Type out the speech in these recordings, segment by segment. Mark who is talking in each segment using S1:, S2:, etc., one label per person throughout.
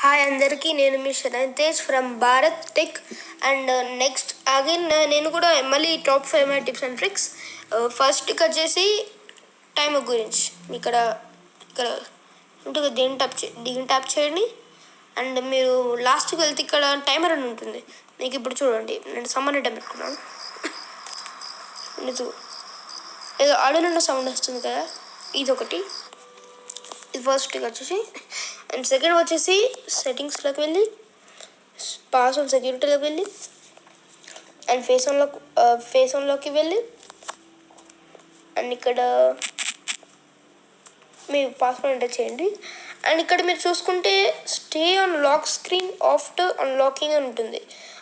S1: Hi అందరికీ, నేను మీ Tej from Bharat tech. And next again నేను కూడా మళ్ళీ top 5 my tips and tricks. ఫస్ట్కి వచ్చేసి టైమర్ గురించి. ఇక్కడ ఇక్కడ ఉంటుంది, దీన్ని ట్యాప్ చేయండి. అండ్ మీరు లాస్ట్కి వెళ్తే ఇక్కడ టైమర్ అని ఉంటుంది. మీకు ఇప్పుడు చూడండి, నేను సమ్మర్ టైం పెట్టుకున్నాను. ఏదో అడుగున్న సౌండ్ వస్తుంది కదా, ఇది ఒకటి. ఇది ఫస్ట్కి వచ్చేసి. అండ్ సెకండ్ వచ్చేసి సెట్టింగ్స్లోకి వెళ్ళి పాస్వర్డ్ సెక్యూరిటీలోకి వెళ్ళి అండ్ ఫేస్ ఆన్లోకి వెళ్ళి అండ్ ఇక్కడ మీ పాస్వర్డ్ ఎంటర్ చేయండి. అండ్ ఇక్కడ మీరు చూసుకుంటే stay on lock screen after unlocking అని ఉంటుంది.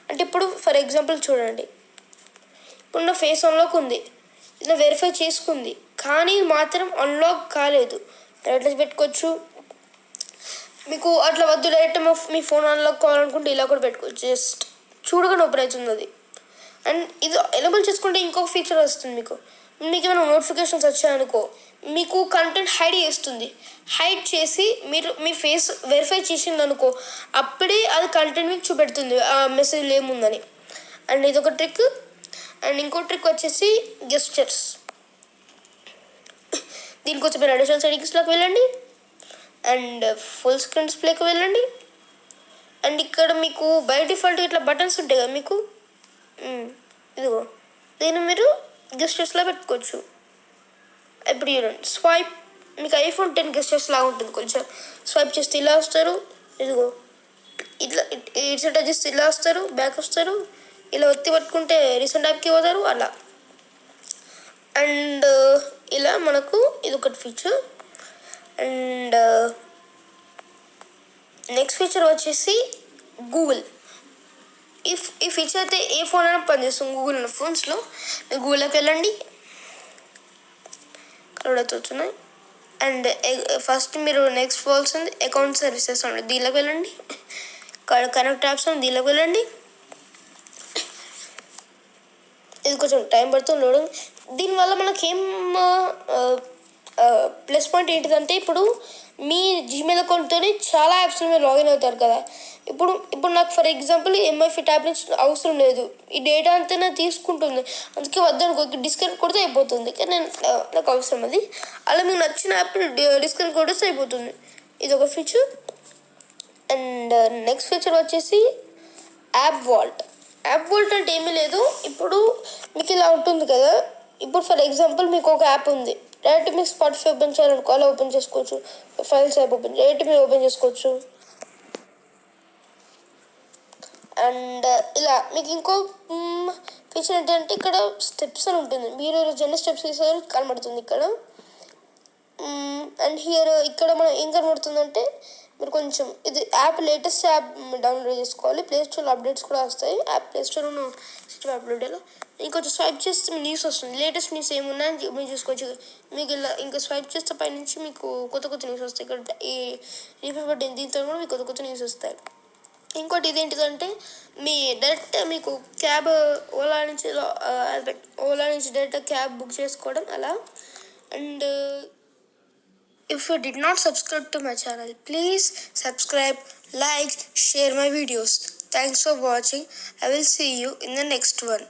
S1: అంటే ఇప్పుడు ఫర్ ఎగ్జాంపుల్ చూడండి, ఇప్పుడు నా ఫేస్ అన్లాక్ ఉంది, ఇది వెరిఫై చేసుకుంది, కానీ మాత్రం అన్లాక్ కాలేదు. ఎట్లా పెట్టుకోవచ్చు, మీకు అట్లా వద్దు డైరెక్ట్ మీ ఫోన్ అన్లాక్ కావాలనుకుంటే ఇలా కూడా పెట్టుకోవచ్చు. జస్ట్ చూడగానే ఓపెన్ అవుతుంది అది. అండ్ ఇది ఎనేబుల్ చేసుకుంటే ఇంకొక ఫీచర్ వస్తుంది. మీకు ఏమైనా నోటిఫికేషన్స్ వచ్చాయనుకో, మీకు కంటెంట్ హైడ్ చేస్తుంది. హైడ్ చేసి మీరు మీ ఫేస్ వెరిఫై చేసింది అనుకో, అప్పుడే అది కంటెంట్ మీకు చూపెడుతుంది ఆ మెసేజ్లో ఏముందని. అండ్ ఇదొక ట్రిక్. అండ్ ఇంకో ట్రిక్ వచ్చేసి గెస్చర్స్. దీనికోసం మీరు అడిషనల్ సెట్టింగ్స్లోకి వెళ్ళండి అండ్ ఫుల్ స్క్రీన్ డిస్ప్లేకి వెళ్ళండి. అండ్ ఇక్కడ మీకు బై డిఫాల్ట్ ఇట్లా బటన్స్ ఉంటాయి కదా మీకు, ఇదిగో దీన్ని మీరు గెస్టర్స్లో పెట్టుకోవచ్చు. ఇప్పుడు చూడండి, స్వైప్. మీకు ఐఫోన్ 10 గెస్టర్స్ లాగా ఉంటుంది. కొంచెం స్వైప్ చేస్తే ఇలా వస్తారు, ఇదిగో ఇట్లా ఇటు సైడ్ చేస్తే ఇలా వస్తారు, బ్యాక్ వస్తారు. ఇలా ఒత్తి పట్టుకుంటే రీసెంట్ యాప్కి పోతారు అలా. అండ్ ఇలా మనకు ఇది ఒకటి ఫీచర్. అండ్ నెక్స్ట్ ఫీచర్ వచ్చేసి గూగుల్. ఈ ఫీచర్ అయితే ఏ ఫోన్ అయినా పనిచేస్తుంది. గూగుల్ ఉన్న ఫోన్స్లో మీరు గూగుల్లోకి వెళ్ళండి, ఇక్కడ వచ్చినాయి. అండ్ ఫస్ట్ మీరు నెక్స్ట్ పోవాల్సింది అకౌంట్ సర్వీసెస్ అండి, దీనిలోకి వెళ్ళండి. కనెక్ట్ యాప్స్ అని దీనిలోకి వెళ్ళండి. ఇది కొంచెం టైం పడుతుంది లోడింగ్. దీనివల్ల మనకేం ప్లస్ పాయింట్ ఏంటిదంటే, ఇప్పుడు మీ జీమెయిల్ అకౌంట్తో చాలా యాప్స్లో మీరు లాగిన్ అవుతారు కదా. ఇప్పుడు నాకు ఫర్ ఎగ్జాంపుల్ ఎంఐఫి ట్యాబ్ నుంచి అవసరం లేదు, ఈ డేటా అంతా తీసుకుంటుంది. అందుకే వద్దనుకో, డిస్కనెక్ట్ కొడితే అయిపోతుంది. కానీ నాకు అవసరం అది. అలా మీకు నచ్చిన యాప్ డిస్కనెక్ట్ కొడితే అయిపోతుంది. ఇది ఒక ఫీచర్. అండ్ నెక్స్ట్ ఫీచర్ వచ్చేసి యాప్ వాల్ట్. యాప్ వాల్ట్ అంటే ఏమీ లేదు, ఇప్పుడు మీకు ఇలా ఉంటుంది కదా. ఇప్పుడు ఫర్ ఎగ్జాంపుల్ మీకు ఒక యాప్ ఉంది, డైరెక్ట్ మీకు స్పాటిఫై ఓపెన్ చేయాలనుకో, అలా ఓపెన్ చేసుకోవచ్చు. ఫైల్స్ యాప్ డైరెక్ట్ మీరు ఓపెన్ చేసుకోవచ్చు. అండ్ ఇలా మీకు ఇంకో ఫీచర్ ఏంటంటే, ఇక్కడ స్టెప్స్ అని ఉంటుంది. మీరు ఎన్ని స్టెప్స్ వేసారో కనబడుతుంది ఇక్కడ. అండ్ ఇక్కడ మనం ఏం కనబడుతుందంటే, మీరు కొంచెం ఇది యాప్ లేటెస్ట్ యాప్ డౌన్లోడ్ చేసుకోవాలి. ప్లే స్టోర్లో అప్డేట్స్ కూడా వస్తాయి. యాప్ ప్లే స్టోర్ సిస్టమ్ అప్డేట్లో ఇంకొంచెం స్వైప్ చేస్తే న్యూస్ వస్తుంది. లేటెస్ట్ న్యూస్ ఏమున్నాయని మీరు చూసుకోవచ్చు. మీకు ఇలా ఇంకా స్వైప్ చేస్తే పైనుంచి మీకు కొత్త న్యూస్ వస్తాయి. ఇక్కడ ఈ రీఫర్ దీంతో కూడా మీకు కొత్త న్యూస్ వస్తాయి. ఇంకోటి ఇదేంటిదంటే, మీ డైరెక్ట్ మీకు క్యాబ్ ఓలా నుంచి డైరెక్ట్ క్యాబ్ బుక్ చేసుకోవడం అలా. And if you did not subscribe to my channel, please subscribe, like, share my videos. Thanks for watching. I will see you in the next one.